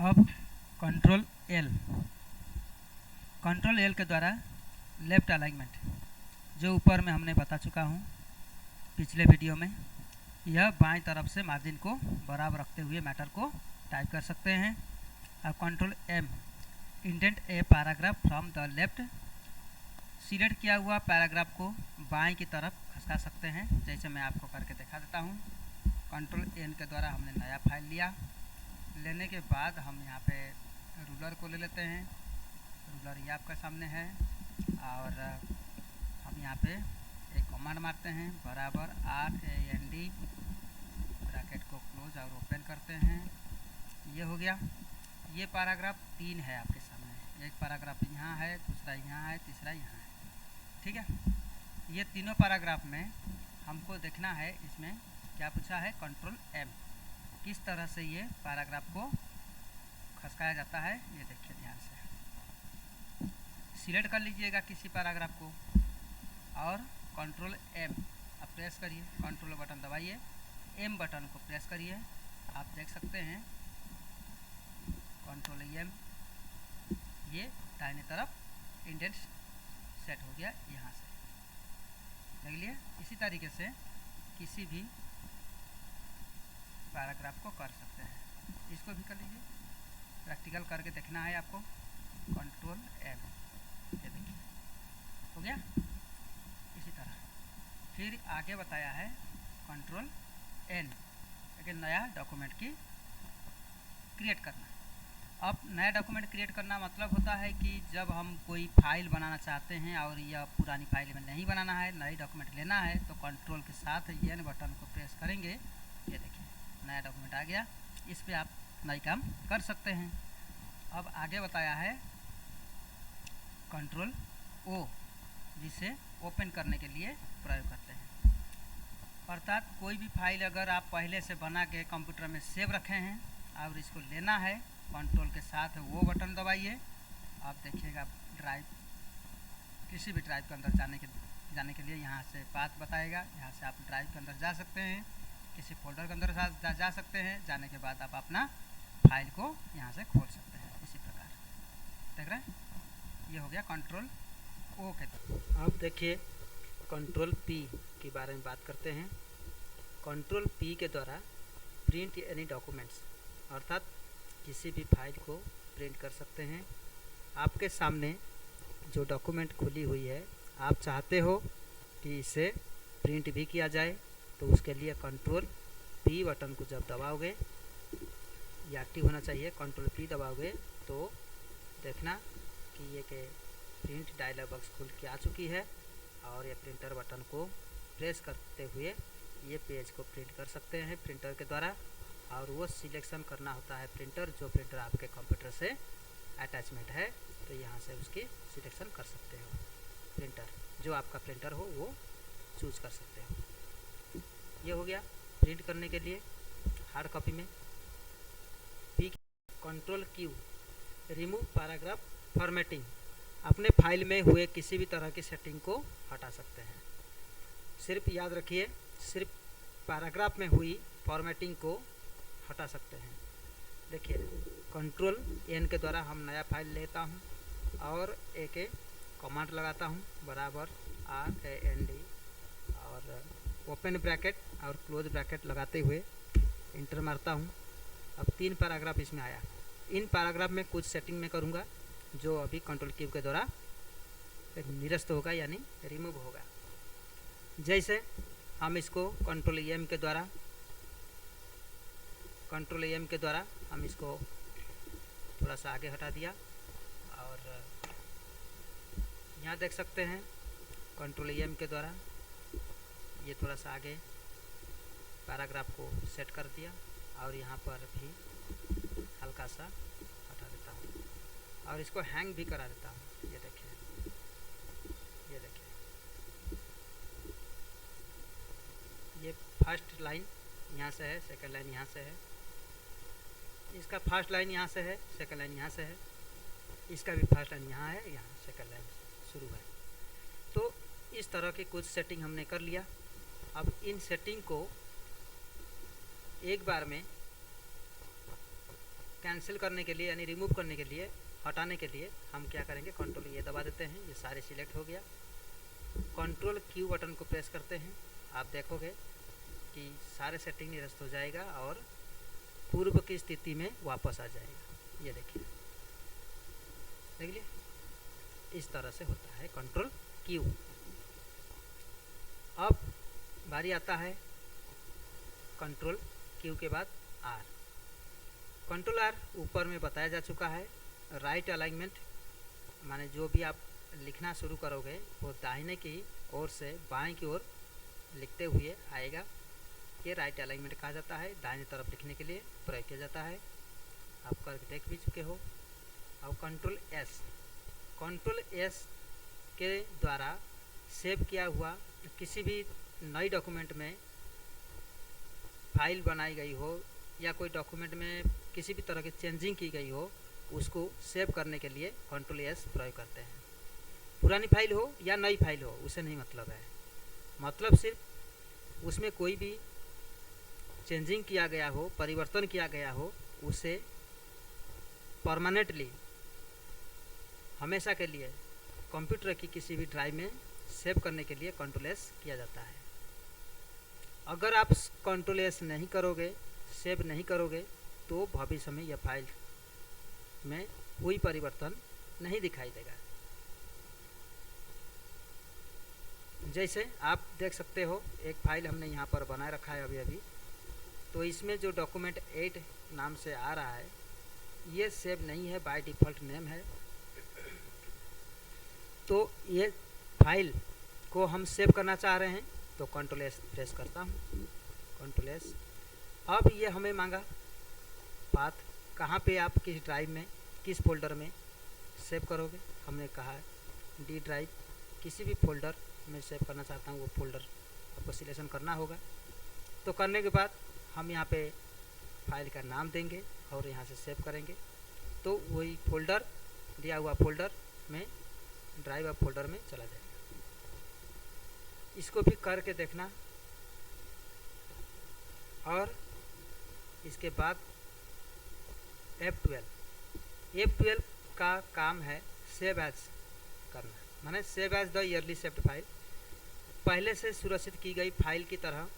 अब control L के द्वारा लेफ्ट अलाइनमेंट जो ऊपर में हमने बता चुका हूँ पिछले वीडियो में, यह बाएं तरफ से मार्जिन को बराबर रखते हुए मैटर को टाइप कर सकते हैं। अब control M indent a paragraph from the left, select किया हुआ पैराग्राफ को बाएं की तरफ खसका सकते हैं, जैसे मैं आपको करके दिखा देता हूँ। कंट्रोल एन के द्वारा हमने नया फाइल लिया, लेने के बाद हम यहाँ पे रूलर को ले लेते हैं। रूलर ये आपका सामने है और हम यहाँ पे एक कमांड मारते हैं बराबर RAND, ब्रैकेट को क्लोज और ओपन करते हैं। ये हो गया। ये पैराग्राफ 3 है आपके सामने, एक पैराग्राफ यहाँ है, दूसरा यहाँ है, तीसरा यहाँ है, ठीक है। ये तीनों पैराग्राफ में हमको देखना है इसमें क्या पूछा है, कंट्रोल एम किस तरह से ये पैराग्राफ को खसकाया जाता है। ये देखिए ध्यान से सिलेक्ट कर लीजिएगा किसी पैराग्राफ को और कंट्रोल एम अब प्रेस करिए, कंट्रोल बटन दबाइए, एम बटन को प्रेस करिए। आप देख सकते हैं कंट्रोल एम ये दाहिने तरफ इंडेंट सेट हो गया यहाँ से, देख लिए। इसी तरीके से किसी भी पैराग्राफ को कर सकते हैं। इसको भी कर लीजिए, प्रैक्टिकल करके देखना है आपको। कंट्रोल एम ये देखिए हो गया। इसी तरह फिर आगे बताया है कंट्रोल एन, एक नया डॉक्यूमेंट की क्रिएट करना। अब नया डॉक्यूमेंट क्रिएट करना मतलब होता है कि जब हम कोई फाइल बनाना चाहते हैं और यह पुरानी फाइल में नहीं बनाना है, नई डॉक्यूमेंट लेना है, तो कंट्रोल के साथ एन बटन को प्रेस करेंगे। ये देखिए नया डॉक्यूमेंट आ गया, इस पर आप नई काम कर सकते हैं। अब आगे बताया है कंट्रोल ओ, जिसे ओपन करने के लिए प्रयोग करते हैं। अर्थात कोई भी फाइल अगर आप पहले से बना के कंप्यूटर में सेव रखे हैं और इसको लेना है, कंट्रोल के साथ वो बटन दबाइए। आप देखिएगा ड्राइव, किसी भी ड्राइव के अंदर जाने के लिए यहाँ से पाथ बताएगा, यहाँ से आप ड्राइव के अंदर जा सकते हैं, किसी फोल्डर के अंदर जा सकते हैं। जाने के बाद आप अपना फाइल को यहाँ से खोल सकते हैं। इसी प्रकार देख रहे हैं, ये हो गया कंट्रोल ओ के। अब देखिए कंट्रोल पी के बारे में बात करते हैं। कंट्रोल पी के द्वारा प्रिंट एनी डॉक्यूमेंट्स, अर्थात किसी भी फाइल को प्रिंट कर सकते हैं। आपके सामने जो डॉक्यूमेंट खुली हुई है, आप चाहते हो कि इसे प्रिंट भी किया जाए, तो उसके लिए कंट्रोल पी बटन को जब दबाओगे, या एक्टिव होना चाहिए, कंट्रोल पी दबाओगे तो देखना कि ये के प्रिंट डायलॉग बॉक्स खुल के आ चुकी है और ये प्रिंटर बटन को प्रेस करते हुए ये पेज को प्रिंट कर सकते हैं प्रिंटर के द्वारा। और वो सिलेक्शन करना होता है प्रिंटर, जो प्रिंटर आपके कंप्यूटर से अटैचमेंट है, तो यहाँ से उसकी सिलेक्शन कर सकते हो। प्रिंटर जो आपका प्रिंटर हो वो चूज कर सकते हो। ये हो गया प्रिंट करने के लिए हार्ड कॉपी में। P control Q remove paragraph formatting, अपने फाइल में हुए किसी भी तरह की सेटिंग को हटा सकते हैं। सिर्फ याद रखिए, सिर्फ पैराग्राफ में हुई फॉर्मेटिंग को हटा सकते हैं। देखिए कंट्रोल एन के द्वारा हम नया फाइल लेता हूं और एक कमांड लगाता हूं बराबर RAND और ओपन ब्रैकेट और क्लोज ब्रैकेट लगाते हुए इंटर मारता हूं। अब 3 पैराग्राफ इसमें आया। इन पैराग्राफ में कुछ सेटिंग में करूंगा जो अभी कंट्रोल क्यू के द्वारा निरस्त होगा, यानी रिमूव होगा। जैसे हम इसको कंट्रोल एम के द्वारा हम इसको थोड़ा सा आगे हटा दिया और यहाँ देख सकते हैं कंट्रोल एम के द्वारा ये थोड़ा सा आगे पैराग्राफ को सेट कर दिया और यहाँ पर भी हल्का सा हटा देता हूँ और इसको हैंग भी करा देता हूँ। ये देखिए, ये देखिए, ये फर्स्ट लाइन यहाँ से है, सेकंड लाइन यहाँ से है, इसका फर्स्ट लाइन यहाँ से है, सेकंड लाइन यहाँ से है, इसका भी फर्स्ट लाइन यहाँ है, यहाँ सेकंड लाइन शुरू है। तो इस तरह की कुछ सेटिंग हमने कर लिया। अब इन सेटिंग को एक बार में कैंसिल करने के लिए यानी रिमूव करने के लिए, हटाने के लिए हम क्या करेंगे, कंट्रोल ये दबा देते हैं, ये सारे सिलेक्ट हो गया। कंट्रोल क्यू बटन को प्रेस करते हैं, आप देखोगे कि सारे सेटिंग निरस्त हो जाएगा और पूर्व की स्थिति में वापस आ जाएगा। ये देखिए, देख लिया, इस तरह से होता है कंट्रोल क्यू। अब बारी आता है कंट्रोल क्यू के बाद आर। कंट्रोल आर ऊपर में बताया जा चुका है। राइट अलाइनमेंट माने जो भी आप लिखना शुरू करोगे वो दाहिने की ओर से बाएं की ओर लिखते हुए आएगा। ये राइट अलाइनमेंट कहा जाता है, दाहिने तरफ लिखने के लिए प्रयोग किया जाता है। आप करके देख भी चुके हो। अब कंट्रोल एस, कंट्रोल एस के द्वारा सेव किया हुआ किसी भी नई डॉक्यूमेंट में फाइल बनाई गई हो या कोई डॉक्यूमेंट में किसी भी तरह की चेंजिंग की गई हो, उसको सेव करने के लिए कंट्रोल एस प्रयोग करते हैं। पुरानी फाइल हो या नई फाइल हो उसे नहीं मतलब है, मतलब सिर्फ उसमें कोई भी चेंजिंग किया गया हो, परिवर्तन किया गया हो, उसे परमानेंटली हमेशा के लिए कंप्यूटर की किसी भी ड्राइव में सेव करने के लिए कंट्रोल एस किया जाता है। अगर आप कंट्रोल एस नहीं करोगे, सेव नहीं करोगे, तो भविष्य में यह फाइल में कोई परिवर्तन नहीं दिखाई देगा। जैसे आप देख सकते हो, एक फाइल हमने यहाँ पर बनाए रखा है अभी, तो इसमें जो डॉक्यूमेंट 8 नाम से आ रहा है ये सेव नहीं है, बाय डिफ़ॉल्ट नेम है। तो ये फाइल को हम सेव करना चाह रहे हैं तो कंट्रोल एस प्रेस करता हूँ, कंट्रोल एस। अब ये हमें मांगा पाथ, कहाँ पे आप किस ड्राइव में किस फोल्डर में सेव करोगे। हमने कहा डी ड्राइव, किसी भी फोल्डर में सेव करना चाहता हूँ वो फोल्डर आपको सिलेक्शन करना होगा। तो करने के बाद हम यहाँ पे फाइल का नाम देंगे और यहाँ से सेव करेंगे, तो वही फोल्डर दिया हुआ फोल्डर में ड्राइव ऑफ फोल्डर में चला जाएगा। इसको भी करके देखना। और इसके बाद F12 का काम है सेव एज करना, माने save as the early saved file. पहले से सुरक्षित की गई फाइल की तरह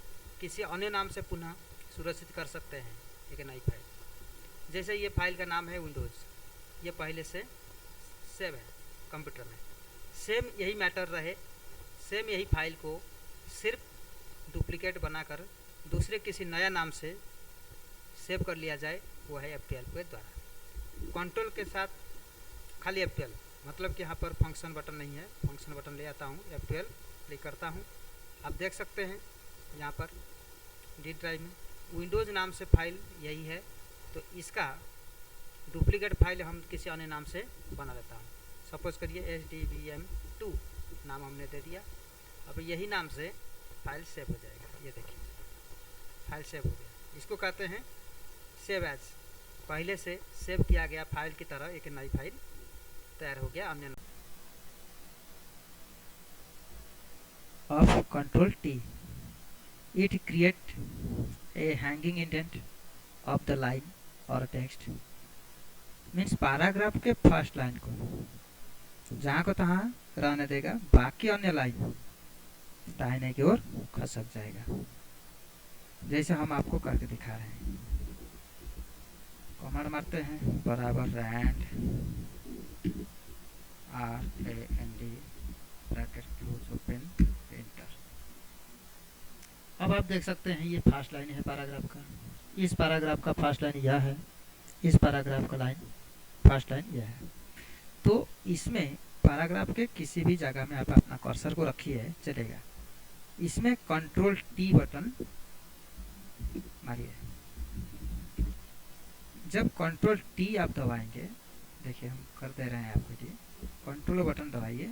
किसी अन्य नाम से पुनः सुरक्षित कर सकते हैं एक नई फाइल। जैसे ये फाइल का नाम है विंडोज़, ये पहले से सेव है कंप्यूटर में, सेम यही मैटर रहे, सेम यही फाइल को सिर्फ डुप्लीकेट बनाकर दूसरे किसी नया नाम से सेव कर लिया जाए, वो है F12 के द्वारा। कंट्रोल के साथ खाली F12, मतलब कि यहाँ पर फंक्शन बटन नहीं है, फंक्शन बटन ले आता हूँ, F12 क्लिक करता हूँ। आप देख सकते हैं यहाँ पर डी ड्राइव में विंडोज़ नाम से फाइल यही है, तो इसका डुप्लीकेट फाइल हम किसी अन्य नाम से बना लेता हूँ। सपोज़ करिए SDVM2 नाम हमने दे दिया। अब यही नाम से फाइल सेव हो जाएगा। ये देखिए फाइल सेव हो गया। इसको कहते हैं सेव एज, पहले से सेव किया गया फाइल की तरह एक नई फाइल तैयार हो गया अन्य। Of Control T, it create a hanging indent of the line or text, means paragraph के फर्स्ट लाइन को जहाँ को तहाँ रहने देगा, बाकी अन्य लाइन दाहिने की ओर खसक जाएगा। जैसे हम आपको करके दिखा रहे हैं, कमांड मारते हैं बराबर rand RAND bracket close open enter. अब आप देख सकते हैं ये फर्स्ट लाइन है पैराग्राफ का, इस पैराग्राफ का फर्स्ट लाइन यह है, इस पैराग्राफ का लाइन फर्स्ट लाइन यह है। तो इसमें पैराग्राफ के किसी भी जगह में आप अपना कर्सर को रखिए चलेगा। इसमें कंट्रोल T बटन मारिए। जब कंट्रोल T आप दबाएंगे, देखिए हम कर दे रहे हैं आपको जी, कंट्रोल बटन दबाइए,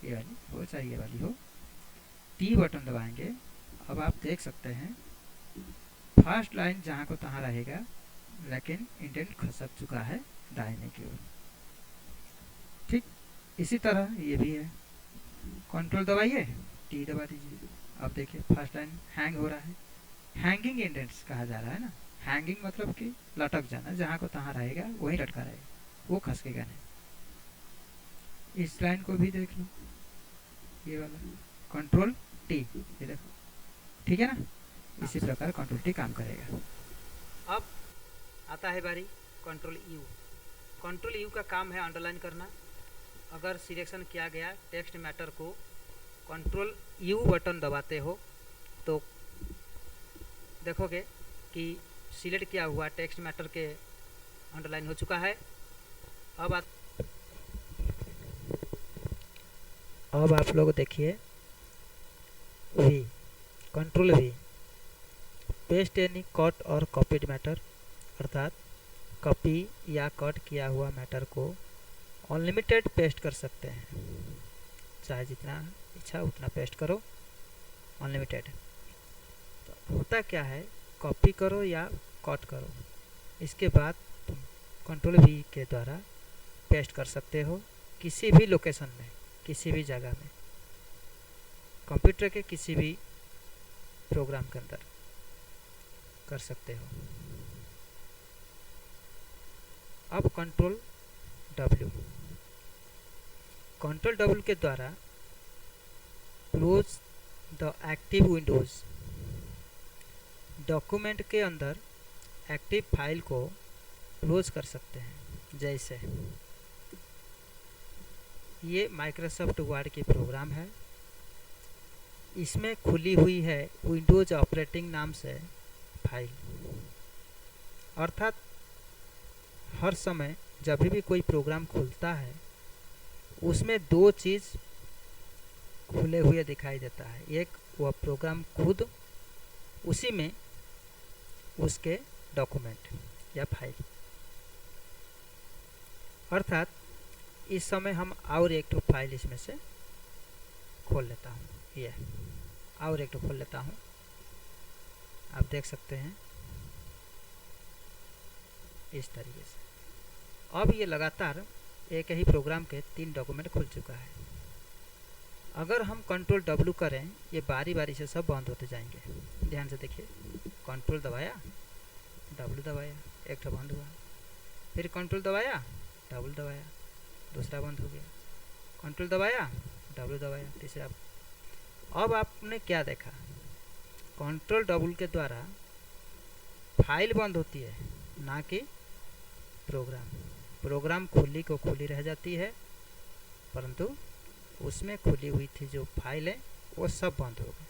ये वाली हो चाहे ये वाली हो, T बटन दबाएंगे। अब आप देख सकते हैं फर्स्ट लाइन जहाँ को तहाँ रहेगा, लेकिन इंडेंट खसक चुका है दाहिने की ओर। ठीक इसी तरह ये भी है, कंट्रोल दबाइए, T दबा दीजिए। अब देखिए फर्स्ट लाइन हैंग हो रहा है, हैंगिंग इंडेंट्स कहा जा रहा है ना, हैंगिंग मतलब कि लटक जाना, जहाँ को तहाँ रहेगा वही लटका रहेगा, वो खसकेगा नहीं। इस लाइन को भी देख लो, ये वाला कंट्रोल टी, ये देखो, ठीक है ना। इसी प्रकार कंट्रोल टी काम करेगा। अब आता है बारी कंट्रोल यू। कंट्रोल यू का काम है अंडरलाइन करना। अगर सिलेक्शन किया गया टेक्स्ट मैटर को कंट्रोल यू बटन दबाते हो तो देखोगे कि सिलेक्ट किया हुआ टेक्स्ट मैटर के अंडरलाइन हो चुका है। अब आप लोग देखिए V, control V, paste any cut और कॉपीड मैटर, अर्थात कॉपी या कट किया हुआ मैटर को अनलिमिटेड पेस्ट कर सकते हैं, चाहे जितना इच्छा उतना पेस्ट करो, अनलिमिटेड। तो होता क्या है, कॉपी करो या कट करो, इसके बाद तुम कंट्रोल वी के द्वारा पेस्ट कर सकते हो किसी भी लोकेशन में, किसी भी जगह में, कंप्यूटर के किसी भी प्रोग्राम के अंदर कर सकते हो। अब कंट्रोल डब्ल्यू, कंट्रोल डब्ल्यू के द्वारा close the active Windows, document के अंदर एक्टिव फाइल को क्लोज कर सकते हैं। जैसे ये माइक्रोसॉफ्ट वर्ड की प्रोग्राम है, इसमें खुली हुई है विंडोज ऑपरेटिंग नाम से फाइल, अर्थात हर समय जब भी कोई प्रोग्राम खुलता है उसमें दो चीज़ खुले हुए दिखाई देता है। एक वह प्रोग्राम खुद, उसी में उसके डॉक्यूमेंट या फाइल। अर्थात इस समय हम और एक तो फाइल इसमें से खोल लेता हूँ, ये और एक तो खोल लेता हूँ, आप देख सकते हैं इस तरीके से। अब ये लगातार एक ही प्रोग्राम के 3 डॉक्यूमेंट खुल चुका है। अगर हम कंट्रोल डब्ल्यू करें, ये बारी बारी से सब बंद होते जाएंगे। ध्यान से देखिए, कंट्रोल दबाया, डब्ल्यू दबाया, एक तो बंद हुआ, फिर कंट्रोल दबाया, डब्ल्यू दबाया, दूसरा बंद हो गया, कंट्रोल दबाया, डब्ल्यू दबाया, तीसरा। अब आपने क्या देखा, कंट्रोल डब्ल्यू के द्वारा फाइल बंद होती है, ना कि प्रोग्राम खुली को खुली रह जाती है, परंतु उसमें खुली हुई थी जो फाइल है वो सब बंद हो गई,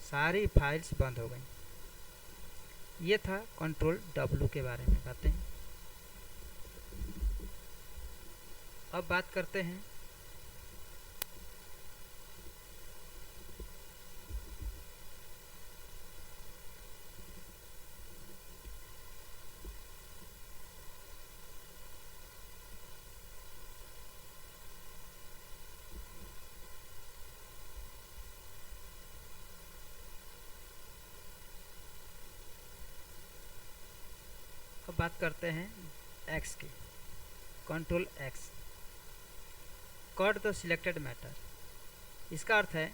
सारी फाइल्स बंद हो गई। ये था कंट्रोल डब्ल्यू के बारे में बातें। अब बात करते हैं एक्स की। Control x, cut the selected matter. इसका अर्थ है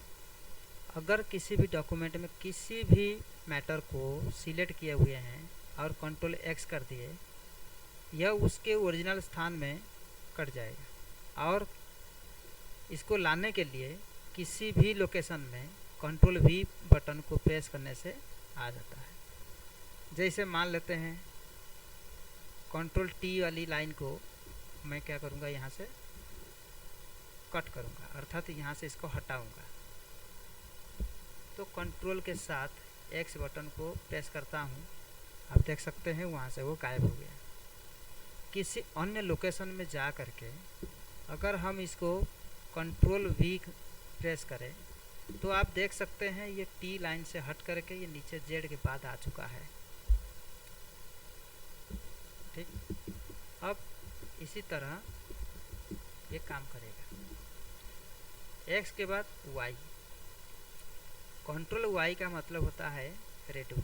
अगर किसी भी डॉक्यूमेंट में किसी भी मैटर को सिलेक्ट किए हुए हैं और कंट्रोल एक्स कर दिए, यह उसके ओरिजिनल स्थान में कट जाएगा, और इसको लाने के लिए किसी भी लोकेशन में कंट्रोल वी बटन को प्रेस करने से आ जाता है। जैसे मान लेते हैं कंट्रोल टी वाली लाइन को मैं क्या करूँगा, यहाँ से कट करूँगा, अर्थात यहाँ से इसको हटाऊँगा, तो कंट्रोल के साथ एक्स बटन को प्रेस करता हूँ, आप देख सकते हैं वहाँ से वो गायब हो गया। किसी अन्य लोकेशन में जा करके अगर हम इसको कंट्रोल वी प्रेस करें तो आप देख सकते हैं ये टी लाइन से हट करके ये नीचे जेड के बाद आ चुका है। ठीक, अब इसी तरह ये काम करेगा। एक्स के बाद वाई, कंट्रोल वाई का मतलब होता है रेडू।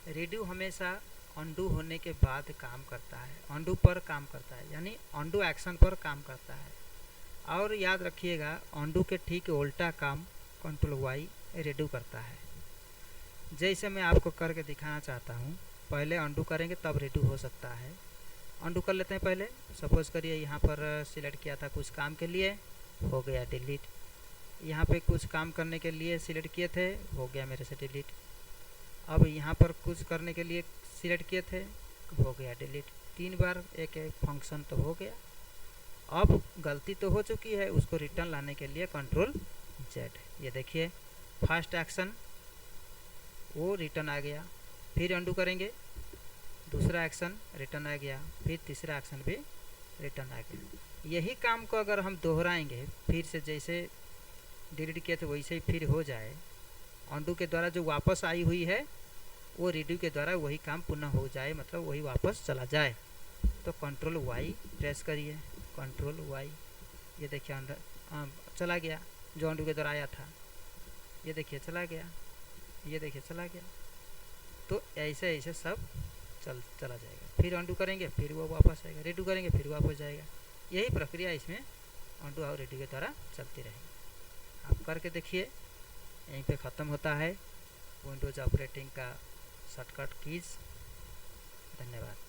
रेडू हमेशा अंडू होने के बाद काम करता है, अंडू पर काम करता है, यानी अंडू एक्शन पर काम करता है। और याद रखिएगा अंडू के ठीक उल्टा काम कंट्रोल वाई रेडू करता है। जैसे मैं आपको करके दिखाना चाहता हूँ, पहले अंडू करेंगे तब रीडू हो सकता है। अंडू कर लेते हैं पहले। सपोज़ करिए यहाँ पर सिलेक्ट किया था कुछ काम के लिए, हो गया डिलीट। यहाँ पे कुछ काम करने के लिए सिलेक्ट किए थे, हो गया मेरे से डिलीट। अब यहाँ पर कुछ करने के लिए सिलेक्ट किए थे, हो गया डिलीट। 3 बार एक फंक्शन तो हो गया। अब गलती तो हो चुकी है, उसको रिटर्न लाने के लिए कंट्रोल जेड। ये देखिए फर्स्ट एक्शन वो रिटर्न आ गया, फिर अंडू करेंगे, दूसरा एक्शन रिटर्न आ गया, फिर तीसरा एक्शन भी रिटर्न आ गया। यही काम को अगर हम दोहराएंगे फिर से, जैसे डिलीट किए थे वैसे ही फिर हो जाए, अंडू के द्वारा जो वापस आई हुई है वो रीडू के द्वारा वही काम पुनः हो जाए, मतलब वही वापस चला जाए, तो कंट्रोल वाई प्रेस करिए, कंट्रोल वाई। ये देखिए अंदर चला गया, जो अंडू के द्वारा आया था, ये देखिए चला गया, ये देखिए चला गया। तो ऐसे ऐसे सब चला जाएगा। फिर अंडू करेंगे फिर वो वापस आएगा, रीडू करेंगे फिर वापस जाएगा। यही प्रक्रिया इसमें अंडू और रीडू के द्वारा चलती रहेगी। आप करके देखिए। यहीं पे ख़त्म होता है विंडोज़ ऑपरेटिंग का शॉर्टकट कीज़। धन्यवाद।